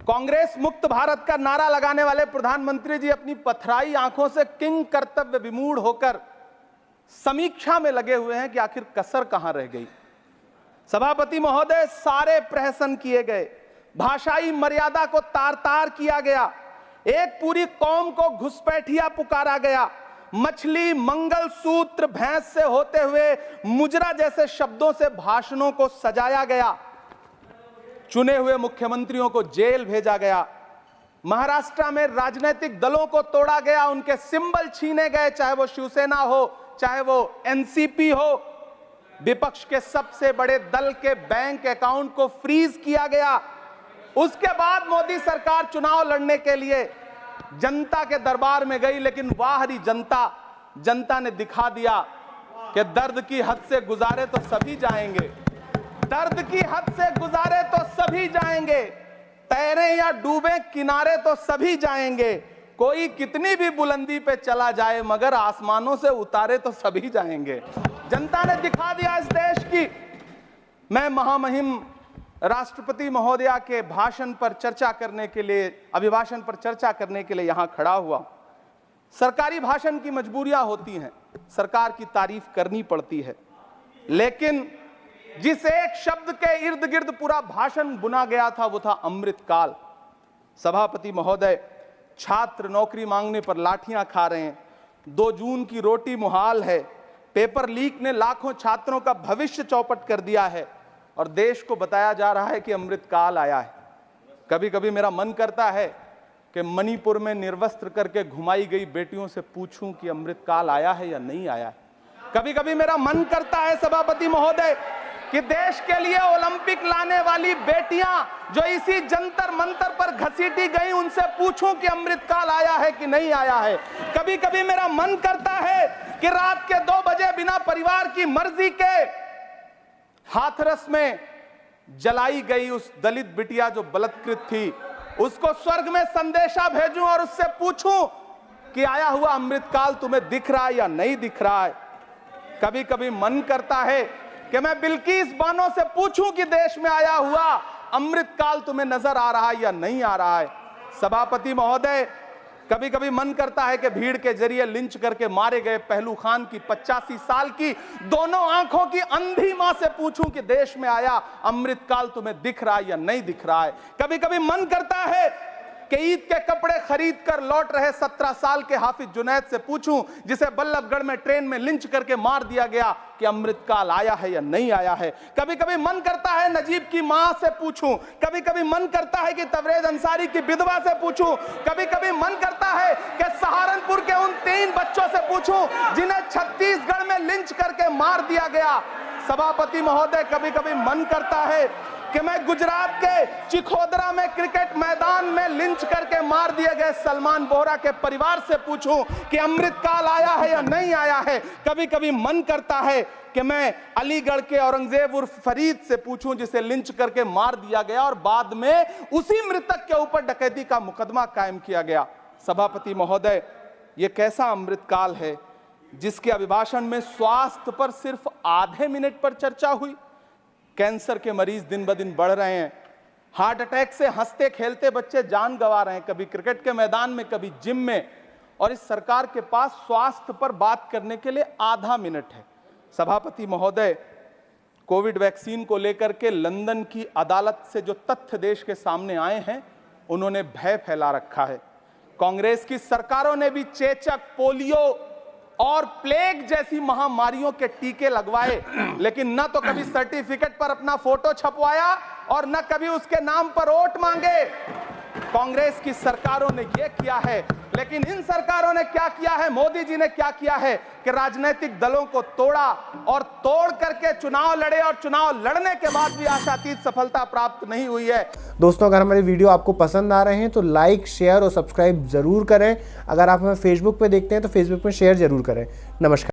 कांग्रेस मुक्त भारत का नारा लगाने वाले प्रधानमंत्री जी अपनी पथराई आंखों से किंग कर्तव्य विमूढ़ होकर समीक्षा में लगे हुए हैं कि आखिर कसर कहां रह गई। सभापति महोदय, सारे प्रहसन किए गए, भाषाई मर्यादा को तार तार किया गया, एक पूरी कौम को घुसपैठिया पुकारा गया, मछली, मंगल सूत्र, भैंस से होते हुए मुजरा जैसे शब्दों से भाषणों को सजाया गया, चुने हुए मुख्यमंत्रियों को जेल भेजा गया, महाराष्ट्र में राजनीतिक दलों को तोड़ा गया, उनके सिंबल छीने गए, चाहे वो शिवसेना हो चाहे वो एनसीपी हो, विपक्ष के सबसे बड़े दल के बैंक अकाउंट को फ्रीज किया गया। उसके बाद मोदी सरकार चुनाव लड़ने के लिए जनता के दरबार में गई, लेकिन बाहरी जनता ने दिखा दिया कि दर्द की हद से गुजारे तो सभी जाएंगे, दर्द की हद से गुजारे तो सभी जाएंगे, तैरे या डूबे किनारे तो सभी जाएंगे, कोई कितनी भी बुलंदी पे चला जाए मगर आसमानों से उतारे तो सभी जाएंगे। जनता ने दिखा दिया इस देश की। मैं महामहिम राष्ट्रपति महोदया के भाषण पर चर्चा करने के लिए, अभिभाषण पर चर्चा करने के लिए यहां खड़ा हुआ। सरकारी भाषण की मजबूरियां होती हैं, सरकार की तारीफ करनी पड़ती है, लेकिन जिस एक शब्द के इर्द गिर्द पूरा भाषण बुना गया था वो था अमृतकाल। सभापति महोदय, छात्र नौकरी मांगने पर लाठियां खा रहे हैं, 2 जून की रोटी मुहाल है, पेपर लीक ने लाखों छात्रों का भविष्य चौपट कर दिया है और देश को बताया जा रहा है कि अमृतकाल आया है। कभी कभी मेरा मन करता है कि मणिपुर में निर्वस्त्र करके घुमाई गई बेटियों से पूछूं कि अमृतकाल आया है या नहीं आया है। कभी कभी मेरा मन करता है सभापति महोदय कि देश के लिए ओलंपिक लाने वाली बेटियां जो इसी जंतर मंतर पर घसीटी गई, उनसे पूछूं कि अमृतकाल आया है कि नहीं आया है। कभी कभी मेरा मन करता है कि रात के 2 बजे बिना परिवार की मर्जी के हाथरस में जलाई गई उस दलित बिटिया जो बलात्कृत थी, उसको स्वर्ग में संदेशा भेजूं और उससे पूछूं कि आया हुआ अमृतकाल तुम्हें दिख रहा है या नहीं दिख रहा है। कभी कभी मन करता है कि मैं बिल्किस बानो से पूछूं कि देश में आया हुआ अमृतकाल तुम्हें नजर आ रहा है या नहीं आ रहा है। सभापति महोदय, कभी कभी मन करता है कि भीड़ के जरिए लिंच करके मारे गए पहलू खान की 85 साल की दोनों आंखों की अंधी मां से पूछूं कि देश में आया अमृतकाल तुम्हें दिख रहा है या नहीं दिख रहा है। कभी कभी मन करता है कि ईद के कपड़े खरीद कर लौट रहे 17 साल के हाफिज जुनैद से पूछूं, जिसे बल्लभगढ़ में ट्रेन में लिंच करके मार दिया गया, कि अमृतकाल आया है या नहीं आया है। कभी कभी मन करता है नजीब की मां से पूछूं, कभी कभी मन करता है कि तबरेज अंसारी की विधवा से पूछूं, कभी कभी मन करता है कि सहारनपुर के उन 3 बच्चों से पूछूं जिन्हें छत्तीसगढ़ में लिंच करके मार दिया गया। सभापति महोदय, कभी कभी मन करता है कि मैं गुजरात के चिखोदरा में क्रिकेट मैदान में लिंच करके मार दिए गए सलमान बोहरा के परिवार से पूछूं कि अमृतकाल आया है या नहीं आया है। कभी कभी मन करता है कि मैं अलीगढ़ के औरंगजेब उर्फ फरीद से पूछूं जिसे लिंच करके मार दिया गया और बाद में उसी मृतक के ऊपर डकैती का मुकदमा कायम किया गया। सभापति महोदय, यह कैसा अमृतकाल है जिसके अभिभाषण में स्वास्थ्य पर सिर्फ आधे मिनट पर चर्चा हुई। कैंसर के मरीज दिन ब दिन बढ़ रहे हैं, हार्ट अटैक से हंसते खेलते बच्चे जान गंवा रहे हैं, कभी क्रिकेट के मैदान में कभी जिम में, और इस सरकार के पास स्वास्थ्य पर बात करने के लिए आधा मिनट है। सभापति महोदय, कोविड वैक्सीन को लेकर के लंदन की अदालत से जो तथ्य देश के सामने आए हैं, उन्होंने भय फैला रखा है। कांग्रेस की सरकारों ने भी चेचक, पोलियो और प्लेग जैसी महामारियों के टीके लगवाए, लेकिन न तो कभी सर्टिफिकेट पर अपना फोटो छपवाया और न कभी उसके नाम पर वोट मांगे। कांग्रेस की सरकारों ने यह किया है, लेकिन इन सरकारों ने क्या किया है, मोदी जी ने क्या किया है कि राजनीतिक दलों को तोड़ा और तोड़ करके चुनाव लड़े, और चुनाव लड़ने के बाद भी आशातीत सफलता प्राप्त नहीं हुई है। दोस्तों, अगर हमारे वीडियो आपको पसंद आ रहे हैं तो लाइक, शेयर और सब्सक्राइब जरूर करें। अगर आप हमें फेसबुक पे देखते हैं तो फेसबुक पे शेयर जरूर करें। नमस्कार।